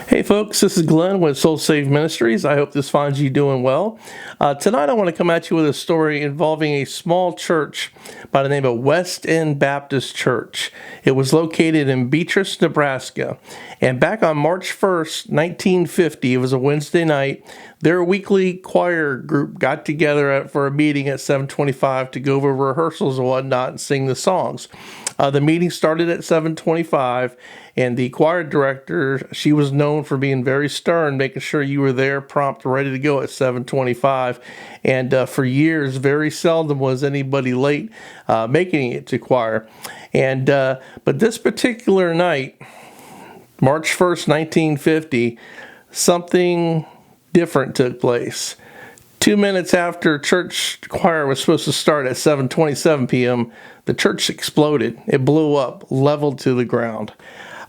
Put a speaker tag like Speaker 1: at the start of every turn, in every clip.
Speaker 1: Hey folks, this is Glenn with Soul Save Ministries. I hope this finds you doing well. Tonight I want to come at you with a story involving a small church by the name of West End Baptist Church. It was located in Beatrice, Nebraska. And back on March 1st, 1950, it was a Wednesday night, their weekly choir group got together for a meeting at 7:25 to go over rehearsals and whatnot and sing the songs. The meeting started at 7:25, and the choir director, she was known for being very stern, making sure you were there prompt, ready to go at 7:25. And for years, very seldom was anybody late making it to choir. But this particular night, March 1st, 1950, something different took place. 2 minutes after church choir was supposed to start at 7:27 p.m., the church exploded. It blew up, leveled to the ground.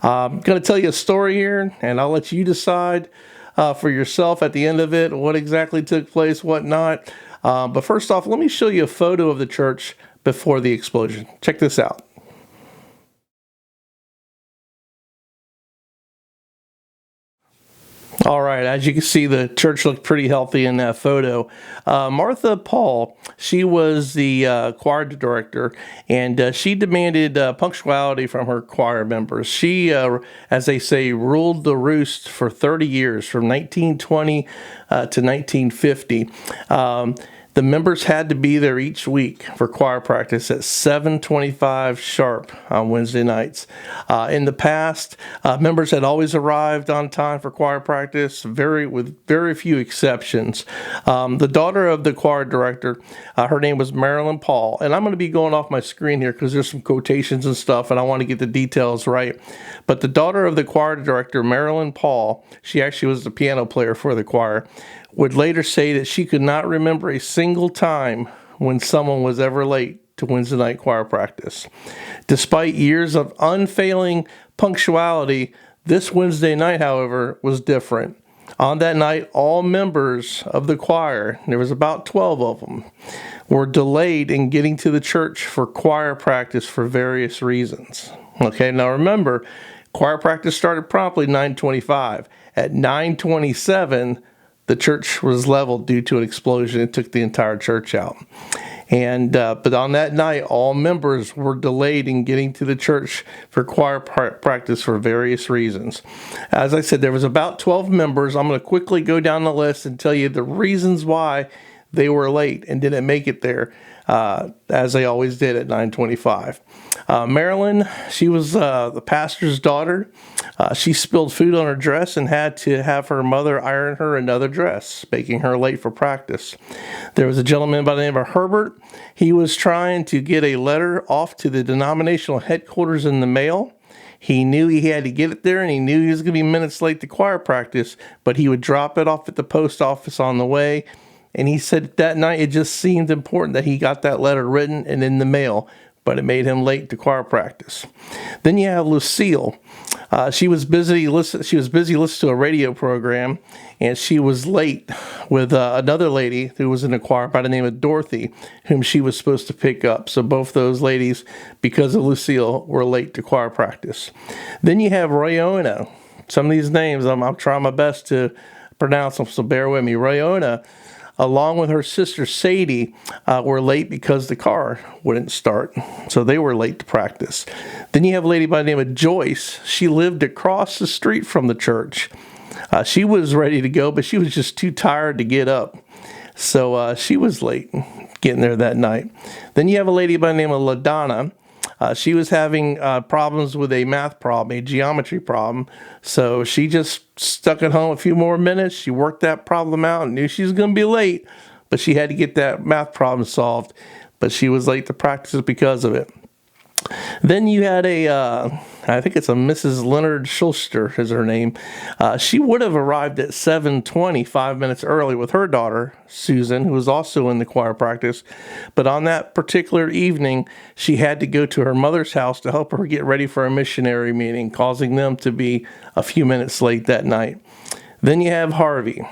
Speaker 1: I'm going to tell you a story here, and I'll let you decide for yourself at the end of it what exactly took place, what not. But first off, let me show you a photo of the church before the explosion. Check this out. All right, as you can see, the church looked pretty healthy in that photo. Martha Paul, she was the choir director, and she demanded punctuality from her choir members. She, as they say, ruled the roost for 30 years, from 1920 to 1950. The members had to be there each week for choir practice at 7:25 sharp on Wednesday nights. In the past, members had always arrived on time for choir practice, with very few exceptions. The daughter of the choir director, her name was Marilyn Paul, and I'm going to be going off my screen here because there's some quotations and stuff, and I want to get the details right. But the daughter of the choir director, Marilyn Paul, she actually was the piano player for the choir, would later say that she could not remember a single time when someone was ever late to Wednesday night choir practice. Despite years of unfailing punctuality, this Wednesday night, however, was different. On that night, all members of the choir, there was about 12 of them, were delayed in getting to the church for choir practice for various reasons. Okay, now remember, choir practice started promptly 9:25. At 9:27, the church was leveled due to an explosion. It took the entire church out. But on that night, all members were delayed in getting to the church for choir practice for various reasons. As I said, there was about 12 members. I'm going to quickly go down the list and tell you the reasons why they were late and didn't make it there, as they always did at 9:25. Marilyn, she was the pastor's daughter. She spilled food on her dress and had to have her mother iron her another dress, making her late for practice. There was a gentleman by the name of Herbert. He was trying to get a letter off to the denominational headquarters in the mail. He knew he had to get it there, and he knew he was going to be minutes late to choir practice, but he would drop it off at the post office on the way. And he said that night it just seemed important that he got that letter written and in the mail, but it made him late to choir practice. Then you have Lucille. She was busy listening to a radio program, and she was late with another lady who was in the choir by the name of Dorothy, whom she was supposed to pick up. So both those ladies, because of Lucille, were late to choir practice. Then you have Rayona. Some of these names, I'm trying my best to pronounce them, so bear with me. Rayona, along with her sister Sadie, were late because the car wouldn't start. So they were late to practice. Then you have a lady by the name of Joyce. She lived across the street from the church. She was ready to go, but she was just too tired to get up. So she was late getting there that night. Then you have a lady by the name of LaDonna. She was having problems with a math problem, a geometry problem. So she just stuck at home a few more minutes. She worked that problem out and knew she was going to be late, but she had to get that math problem solved. But she was late to practice because of it. Then you had I think it's a Mrs. Leonard Schulster is her name. She would have arrived at 7:20, 5 minutes early with her daughter, Susan, who was also in the choir practice. But on that particular evening, she had to go to her mother's house to help her get ready for a missionary meeting, causing them to be a few minutes late that night. Then you have Harvey.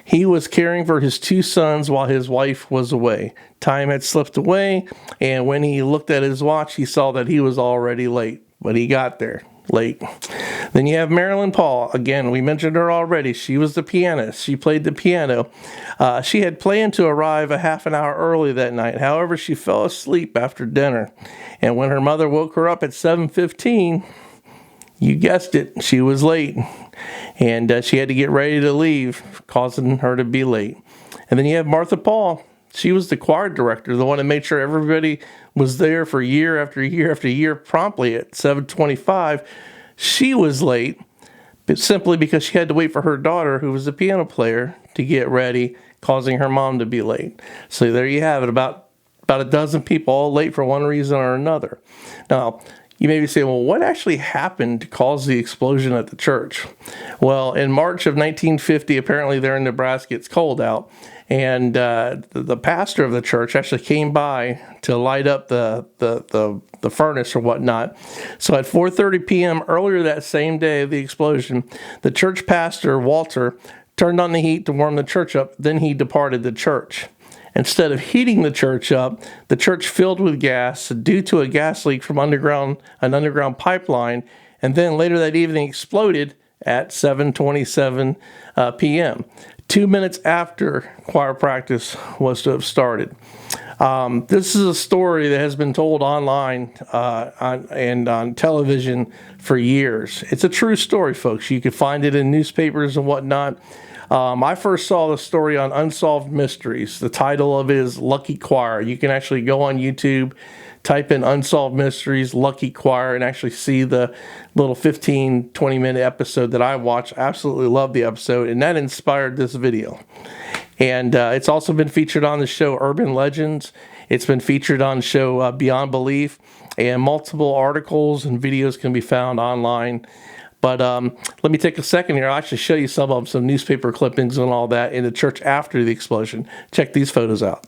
Speaker 1: He was caring for his two sons while his wife was away. Time had slipped away, and when he looked at his watch, he saw that he was already late. But he got there. late. Then you have Marilyn Paul. Again, we mentioned her already. She was the pianist. She played the piano. She had planned to arrive a half an hour early that night. However, she fell asleep after dinner. And when her mother woke her up at 7:15, you guessed it, she was late. And she had to get ready to leave, causing her to be late. And then you have Martha Paul. She was the choir director, the one that made sure everybody was there for year after year after year promptly at 7:25. She was late, but simply because she had to wait for her daughter, who was a piano player, to get ready, causing her mom to be late. So there you have it, about a dozen people all late for one reason or another. Now, you may be saying, well, what actually happened to cause the explosion at the church? Well, in March of 1950, apparently there in Nebraska, it's cold out. And the pastor of the church actually came by to light up the furnace or whatnot. So at 4:30 p.m. earlier that same day of the explosion, the church pastor, Walter, turned on the heat to warm the church up. Then he departed the church. Instead of heating the church up, the church filled with gas due to a gas leak from an underground pipeline, and then later that evening exploded at 7:27 p.m., 2 minutes after choir practice was to have started. This is a story that has been told online and on television for years. It's a true story, folks. You can find it in newspapers and whatnot. I first saw the story on Unsolved Mysteries. The title of it is Lucky Choir. You can actually go on YouTube, type in Unsolved Mysteries, Lucky Choir, and actually see the little 15, 20-minute episode that I watched. I absolutely love the episode, and that inspired this video. And it's also been featured on the show Urban Legends. It's been featured on the show Beyond Belief, and multiple articles and videos can be found online. But let me take a second here. I'll actually show you some newspaper clippings and all that in the church after the explosion. Check these photos out.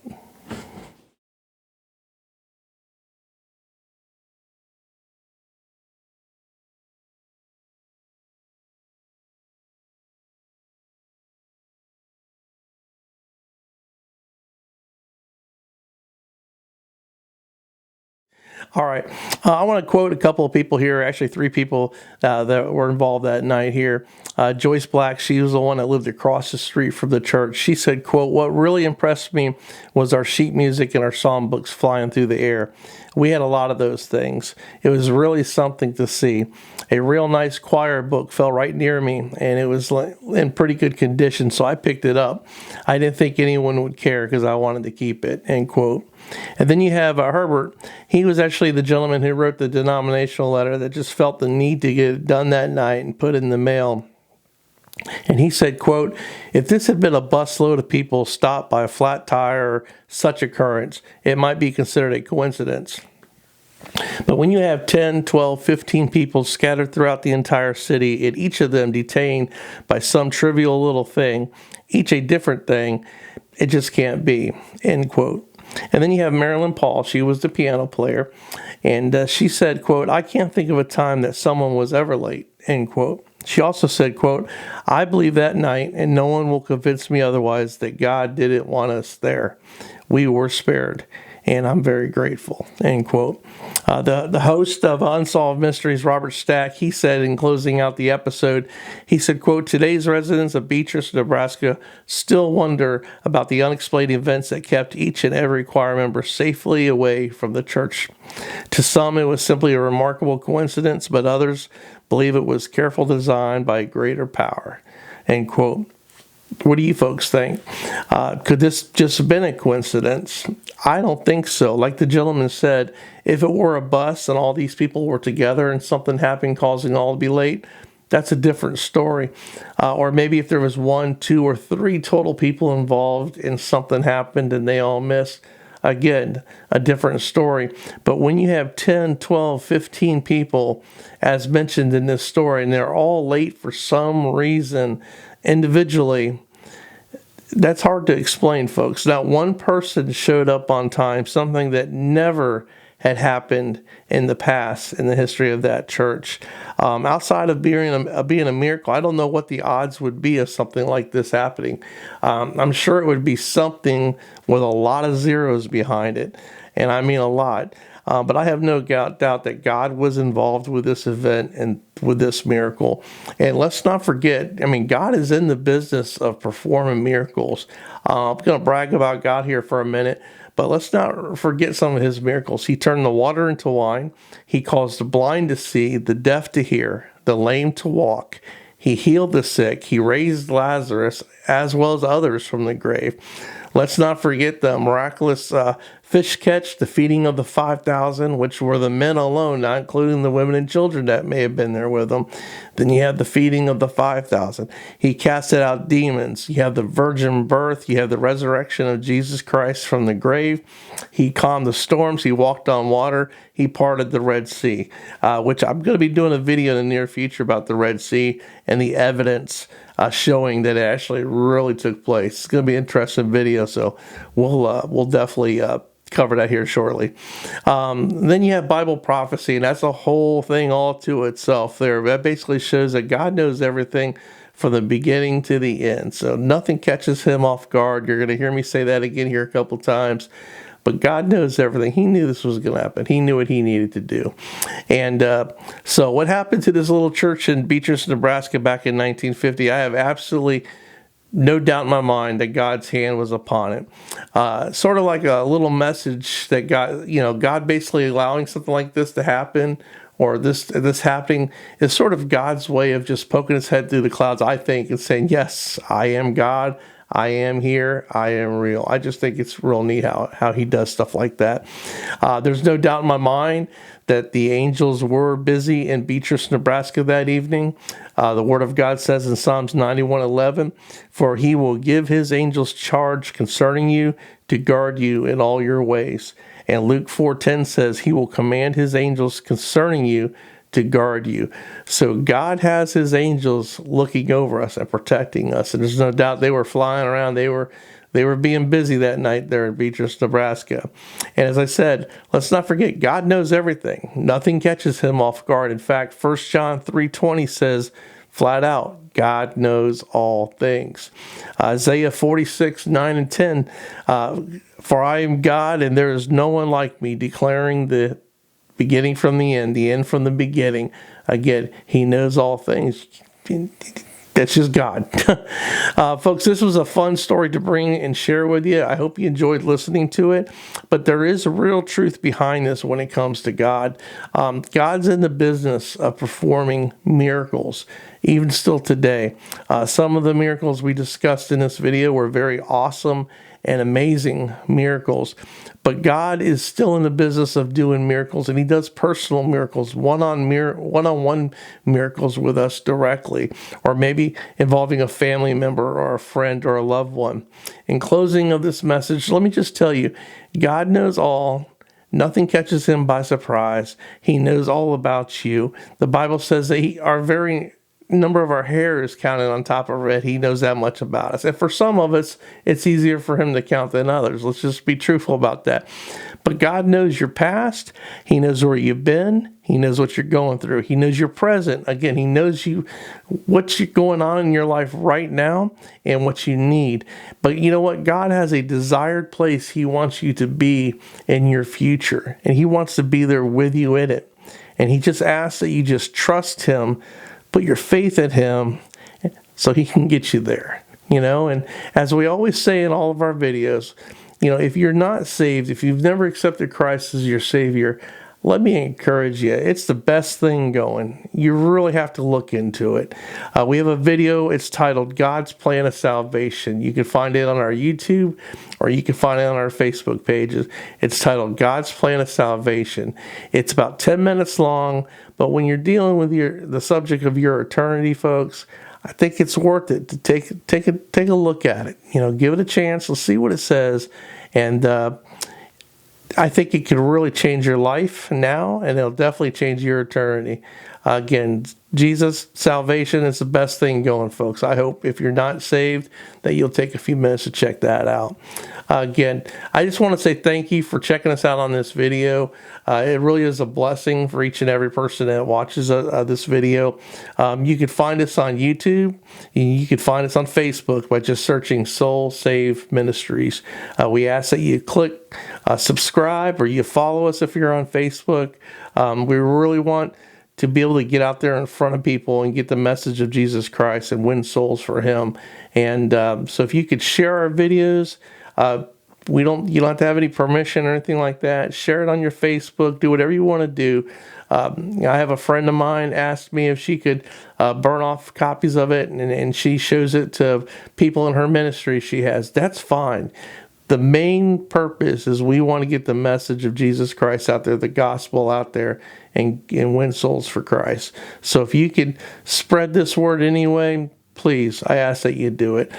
Speaker 1: All right. I want to quote a couple of people here, actually three people that were involved that night here. Joyce Black, she was the one that lived across the street from the church. She said, quote, "What really impressed me was our sheet music and our song books flying through the air. We had a lot of those things. It was really something to see. A real nice choir book fell right near me, and it was in pretty good condition, so I picked it up. I didn't think anyone would care because I wanted to keep it," end quote. And then you have Herbert. He was actually the gentleman who wrote the denominational letter that just felt the need to get it done that night and put it in the mail. And he said, quote, "If this had been a busload of people stopped by a flat tire or such occurrence, it might be considered a coincidence. But when you have 10, 12, 15 people scattered throughout the entire city, and each of them detained by some trivial little thing, each a different thing, it just can't be," end quote. And then you have Marilyn Paul. She was the piano player. And she said, quote, "I can't think of a time that someone was ever late," end quote. She also said, quote, "I believe that night, and no one will convince me otherwise, that God didn't want us there. We were spared, and I'm very grateful," end quote. The host of Unsolved Mysteries, Robert Stack, he said in closing out the episode, he said, quote, "Today's residents of Beatrice, Nebraska still wonder about the unexplained events that kept each and every choir member safely away from the church. To some, it was simply a remarkable coincidence, but others believe it was careful design by a greater power," end quote. What do you folks think? Could this just have been a coincidence? I don't think so. Like the gentleman said, if it were a bus and all these people were together and something happened causing all to be late, that's a different story. Or maybe if there was 1, 2, or 3 total people involved and something happened and they all missed, again, a different story. But when you have 10, 12, 15 people, as mentioned in this story, and they're all late for some reason individually, that's hard to explain, folks. Not one person showed up on time, something that never had happened in the past in the history of that church. Outside of being a miracle, I don't know what the odds would be of something like this happening. I'm sure it would be something with a lot of zeros behind it, and I mean a lot. But I have no doubt that God was involved with this event and with this miracle. And let's not forget, I mean, God is in the business of performing miracles. I'm going to brag about God here for a minute, but let's not forget some of his miracles. He turned the water into wine. He caused the blind to see, the deaf to hear, the lame to walk. He healed the sick. He raised Lazarus as well as others from the grave. Let's not forget the miraculous fish catch, the feeding of the 5,000, which were the men alone, not including the women and children that may have been there with them. Then you have the feeding of the 5,000. He casted out demons. You have the virgin birth. You have the resurrection of Jesus Christ from the grave. He calmed the storms. He walked on water. He parted the Red Sea, which I'm going to be doing a video in the near future about the Red Sea and the evidence showing that it actually really took place. It's going to be an interesting video, so we'll definitely cover that here shortly. Then you have Bible prophecy, and that's a whole thing all to itself there. That basically shows that God knows everything from the beginning to the end, so nothing catches him off guard. You're going to hear me say that again here a couple times. But God knows everything. He knew this was going to happen. He knew what he needed to do. And so what happened to this little church in Beatrice, Nebraska back in 1950, I have absolutely no doubt in my mind that God's hand was upon it. Sort of like a little message that God basically allowing something like this to happen, or this happening, is sort of God's way of just poking his head through the clouds, I think, and saying, yes, I am God. I am here. I am real. I just think it's real neat how he does stuff like that. There's no doubt in my mind that the angels were busy in Beatrice, Nebraska that evening. The Word of God says in Psalms 91:11, "For he will give his angels charge concerning you to guard you in all your ways." And Luke 4:10 says, "He will command his angels concerning you to guard you." So God has his angels looking over us and protecting us. And there's no doubt they were flying around. They were being busy that night there in Beatrice, Nebraska. And as I said, let's not forget, God knows everything. Nothing catches him off guard. In fact, 1 John 3:20 says flat out, God knows all things. Isaiah 46:9 and 10, "For I am God and there is no one like me, declaring the beginning from the end from the beginning." Again, he knows all things. That's just God. Folks, this was a fun story to bring and share with you. I hope you enjoyed listening to it. But there is a real truth behind this when it comes to God. God's in the business of performing miracles, even still today. Some of the miracles we discussed in this video were very awesome and amazing miracles. But God is still in the business of doing miracles, and he does personal miracles, one-on-one miracles with us directly, or maybe involving a family member or a friend or a loved one. In closing of this message, let me just tell you, God knows all. Nothing catches him by surprise. He knows all about you. The Bible says that our very number of our hair is counted on top of it. He knows that much about us. And for some of us, it's easier for him to count than others. Let's just be truthful about that. But God knows your past. He knows where you've been. He knows what you're going through. He knows your present. Again, he knows what's going on in your life right now and what you need. But you know what? God has a desired place he wants you to be in your future. And he wants to be there with you in it. And he just asks that you just trust him, put your faith in him so he can get you there, and as we always say in all of our videos, if you're not saved, if you've never accepted Christ as your Savior, let me encourage you. It's the best thing going. You really have to look into it. We have a video. It's titled God's Plan of Salvation. You can find it on our YouTube, or you can find it on our Facebook pages. It's titled God's Plan of Salvation. It's about 10 minutes long, but when you're dealing with the subject of your eternity, folks, I think it's worth it to take a look at it. Give it a chance. Let's see what it says, and I think it could really change your life now, and it'll definitely change your eternity. Again, Jesus' salvation is the best thing going, folks. I hope if you're not saved that you'll take a few minutes to check that out. Again, I just want to say thank you for checking us out on this video. It really is a blessing for each and every person that watches this video. You can find us on YouTube. You can find us on Facebook by just searching Soul Save Ministries. We ask that you click subscribe or you follow us if you're on Facebook. We really want to be able to get out there in front of people and get the message of Jesus Christ and win souls for Him. And so if you could share our videos, you don't have to have any permission or anything like that. Share it on your Facebook. Do whatever you want to do. I have a friend of mine asked me if she could burn off copies of it, and she shows it to people in her ministry she has. That's fine. The main purpose is we want to get the message of Jesus Christ out there, the gospel out there, and win souls for Christ. So if you could spread this word anyway, please, I ask that you do it.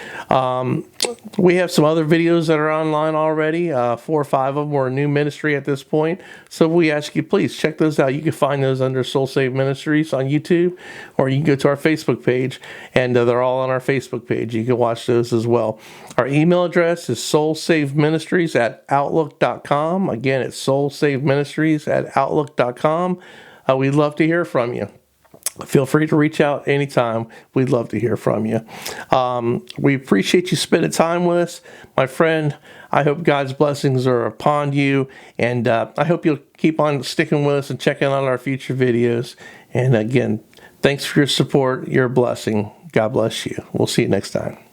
Speaker 1: We have some other videos that are online already. 4 or 5 of them are a new ministry at this point. So we ask you, please check those out. You can find those under Soul Save Ministries on YouTube, or you can go to our Facebook page, and they're all on our Facebook page. You can watch those as well. Our email address is soulsaveministries@outlook.com. Again, it's soulsaveministries@outlook.com. We'd love to hear from you. Feel free to reach out anytime. We'd love to hear from you. We appreciate you spending time with us. My friend, I hope God's blessings are upon you, and I hope you'll keep on sticking with us and checking out our future videos. And again, thanks for your support, your blessing. God bless you. We'll see you next time.